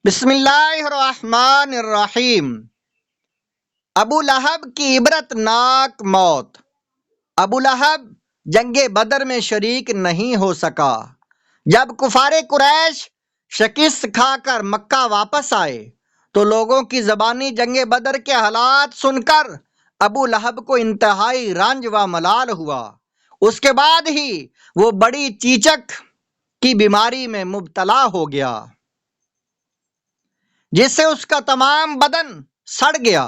بسم اللہ الرحمن الرحیم۔ ابو لہب کی عبرت ناک موت۔ ابو لہب جنگ بدر میں شریک نہیں ہو سکا۔ جب کفار قریش شکست کھا کر مکہ واپس آئے تو لوگوں کی زبانی جنگ بدر کے حالات سن کر ابو لہب کو انتہائی رنج و ملال ہوا۔ اس کے بعد ہی وہ بڑی چیچک کی بیماری میں مبتلا ہو گیا، جس سے اس کا تمام بدن سڑ گیا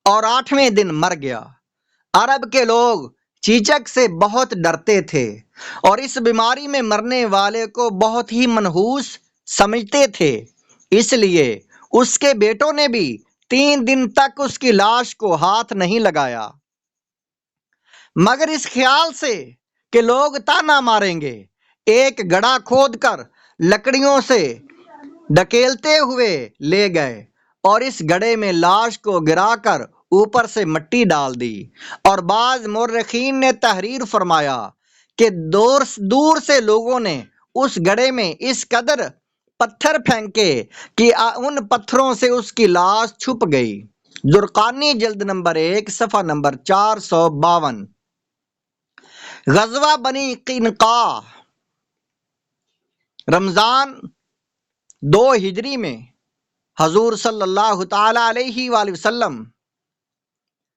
اور 8ویں دن مر گیا۔ عرب کے لوگ چیچک سے بہت ڈرتے تھے اور اس بیماری میں مرنے والے کو بہت ہی منحوس سمجھتے تھے، اس لیے اس کے بیٹوں نے بھی 3 دن تک اس کی لاش کو ہاتھ نہیں لگایا، مگر اس خیال سے کہ لوگ تانا ماریں گے۔ ایک گڑھا کھود کر لکڑیوں سے ڈھکیلتے ہوئے لے گئے اور اس گڑھے میں لاش کو گرا کر اوپر سے مٹی ڈال دی، اور بعض مورخین نے تحریر فرمایا کہ دور سے لوگوں نے اس گڑھے میں اس قدر پتھر پھینکے کہ ان پتھروں سے اس کی لاش چھپ گئی۔ زرقانی جلد نمبر 1 صفحہ نمبر 452۔ غزوہ بنی قینقاع رمضان 2 ہجری میں حضور صلی اللہ تعالی علیہ وآلہ وسلم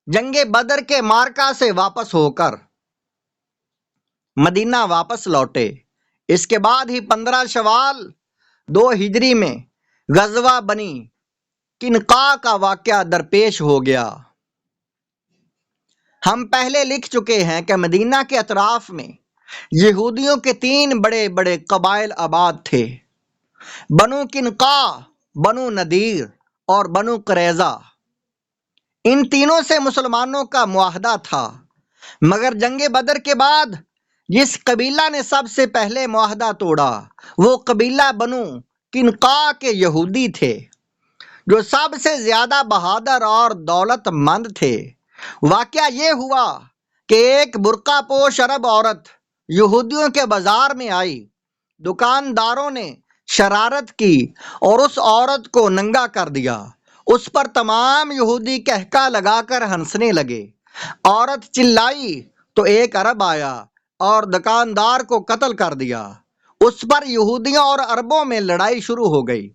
جنگ بدر کے معرکہ سے واپس ہو کر مدینہ واپس لوٹے۔ اس کے بعد ہی 15 شوال 2 ہجری میں غزوہ بنی قینقاع کا واقعہ درپیش ہو گیا۔ ہم پہلے لکھ چکے ہیں کہ مدینہ کے اطراف میں یہودیوں کے 3 بڑے بڑے قبائل آباد تھے، بنو قینقاع، بنو نذیر اور بنو قریظہ۔ ان تینوں سے مسلمانوں کا معاہدہ تھا، مگر جنگ بدر کے بعد جس قبیلہ نے سب سے پہلے معاہدہ توڑا وہ قبیلہ بنو قینقاع کے یہودی تھے، جو سب سے زیادہ بہادر اور دولت مند تھے۔ واقعہ یہ ہوا کہ ایک برقع پوش عرب عورت یہودیوں کے بازار میں آئی۔ دکانداروں نے شرارت کی اور اس عورت کو ننگا کر دیا۔ اس پر تمام یہودی کہکا لگا کر ہنسنے لگے۔ عورت چلائی تو ایک عرب آیا اور دکاندار کو قتل کر دیا۔ اس پر یہودیوں اور عربوں میں لڑائی شروع ہو گئی۔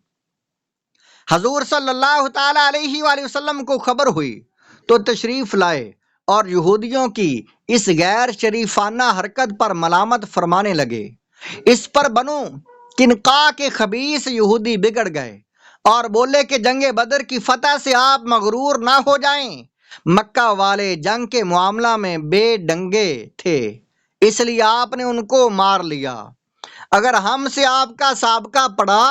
حضور صلی اللہ تعالی علیہ وآلہ وسلم کو خبر ہوئی تو تشریف لائے اور یہودیوں کی اس غیر شریفانہ حرکت پر ملامت فرمانے لگے۔ اس پر بنو قینقاع کے خبیث یہودی بگڑ گئے اور بولے کہ جنگ بدر کی فتح سے آپ مغرور نہ ہو جائیں۔ مکہ والے جنگ کے معاملہ میں بے ڈنگے تھے، اس لیے آپ نے ان کو مار لیا۔ اگر ہم سے آپ کا سابقہ پڑا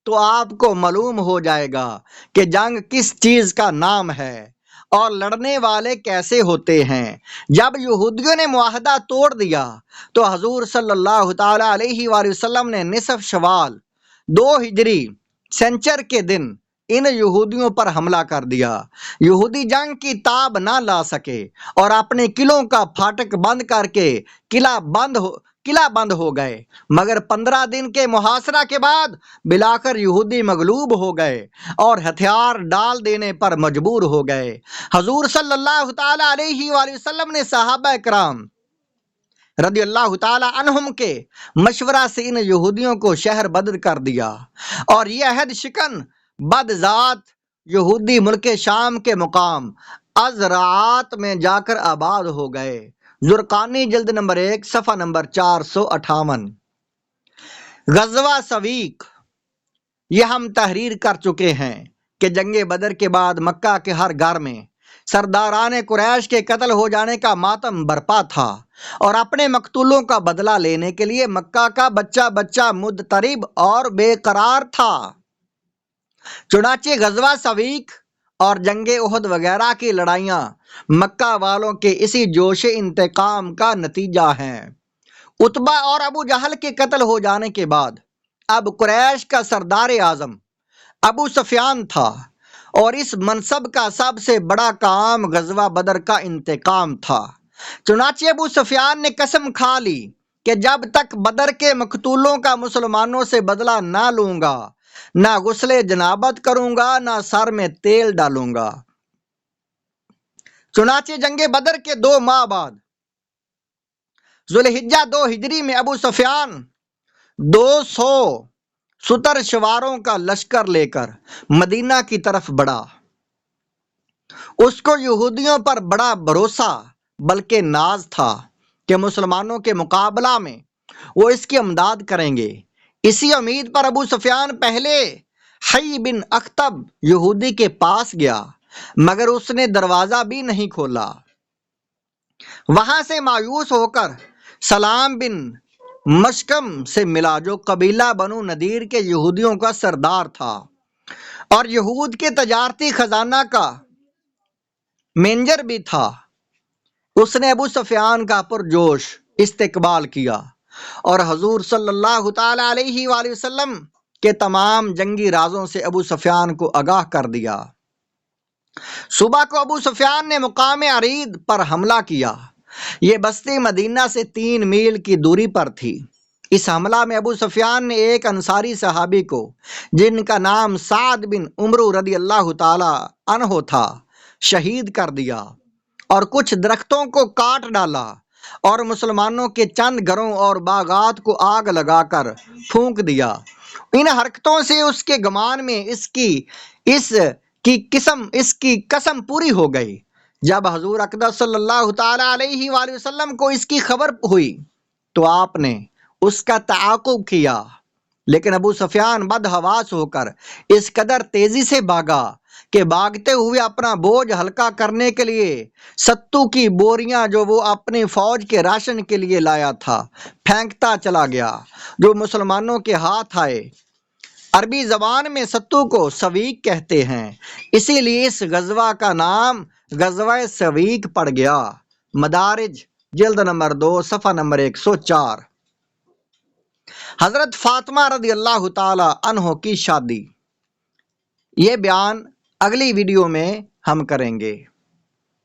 تو آپ کو معلوم ہو جائے گا کہ جنگ کس چیز کا نام ہے اور لڑنے والے کیسے ہوتے ہیں۔ جب یہودیوں نے معاہدہ توڑ دیا تو حضور صلی اللہ تعالی علیہ وآلہ وسلم نے نصف شوال 2 ہجری سنچر کے دن ان یہودیوں پر حملہ کر دیا۔ یہودی جنگ کی تاب نہ لا سکے اور اپنے قلعوں کا پھاٹک بند کر کے قلعہ بند ہو گئے، مگر 15 دن کے محاصرہ کے بعد بلاخر یہودی مغلوب ہو گئے اور ہتھیار ڈال دینے پر مجبور ہو گئے۔ حضور صلی اللہ تعالی علیہ وآلہ وسلم نے صحابہ کرام رضی اللہ تعالی عنہم کے مشورہ سے ان یہودیوں کو شہر بدر کر دیا، اور یہ عہد شکن بد ذات یہودی ملک شام کے مقام ازرعات میں جا کر آباد ہو گئے۔ زرقانی جلد نمبر 1 صفحہ نمبر 458۔ غزوہ سویق، یہ ہم تحریر کر چکے ہیں کہ جنگ بدر کے بعد مکہ کے ہر گھر میں سرداران قریش کے قتل ہو جانے کا ماتم برپا تھا، اور اپنے مقتولوں کا بدلہ لینے کے لیے مکہ کا بچہ بچہ مضطرب اور بے قرار تھا۔ چنانچہ غزوہ سویق اور جنگ احد وغیرہ کی لڑائیاں مکہ والوں کے اسی جوش انتقام کا نتیجہ ہیں۔ عتبہ اور ابو جہل کے قتل ہو جانے کے بعد اب قریش کا سردار اعظم ابو سفیان تھا، اور اس منصب کا سب سے بڑا کام غزوہ بدر کا انتقام تھا۔ چنانچہ ابو سفیان نے قسم کھا لی کہ جب تک بدر کے مقتولوں کا مسلمانوں سے بدلہ نہ لوں گا نہ غسل جنابت کروں گا، نہ سر میں تیل ڈالوں گا۔ چنانچہ جنگ بدر کے 2 ماہ بعد ذوالحجہ 2 ہجری میں ابو سفیان 270 سواروں کا لشکر لے کر مدینہ کی طرف بڑھا۔ اس کو یہودیوں پر بڑا بھروسہ بلکہ ناز تھا کہ مسلمانوں کے مقابلہ میں وہ اس کی امداد کریں گے۔ اسی امید پر ابو سفیان پہلے حی بن اخطب یہودی کے پاس گیا، مگر اس نے دروازہ بھی نہیں کھولا۔ وہاں سے مایوس ہو کر سلام بن مشکم سے ملا، جو قبیلہ بنو نذیر کے یہودیوں کا سردار تھا اور یہود کے تجارتی خزانہ کا مینیجر بھی تھا۔ اس نے ابو سفیان کا پرجوش استقبال کیا اور حضور صلی اللہ تعالی علیہ وآلہ وسلم کے تمام جنگی رازوں سے ابو سفیان کو آگاہ کر دیا۔ صبح کو ابو سفیان نے مقام عرید پر حملہ کیا۔ یہ بستی مدینہ سے 3 میل کی دوری پر تھی۔ اس حملہ میں ابو سفیان نے ایک انصاری صحابی کو، جن کا نام سعد بن عمرو رضی اللہ تعالی عنہ تھا، شہید کر دیا اور کچھ درختوں کو کاٹ ڈالا اور مسلمانوں کے چند گھروں اور باغات کو آگ لگا کر پھونک دیا۔ ان حرکتوں سے اس کے گمان میں اس کی قسم پوری ہو گئی۔ جب حضور اقدس صلی اللہ تعالی علیہ وآلہ وسلم کو اس کی خبر ہوئی تو آپ نے اس کا تعاقب کیا، لیکن ابو سفیان بدحواس ہو کر اس قدر تیزی سے بھاگا کہ بھاگتے ہوئے اپنا بوجھ ہلکا کرنے کے لیے ستو کی بوریاں جو وہ اپنی فوج کے راشن کے لیے لایا تھا پھینکتا چلا گیا، جو مسلمانوں کے ہاتھ آئے۔ عربی زبان میں ستو کو سویق کہتے ہیں، اسی لیے اس غزوہ کا نام غزوہ سویق پڑ گیا۔ مدارج جلد نمبر 2 صفحہ نمبر 104۔ حضرت فاطمہ رضی اللہ تعالی عنہ کی شادی، یہ بیان اگلی ویڈیو میں ہم کریں گے۔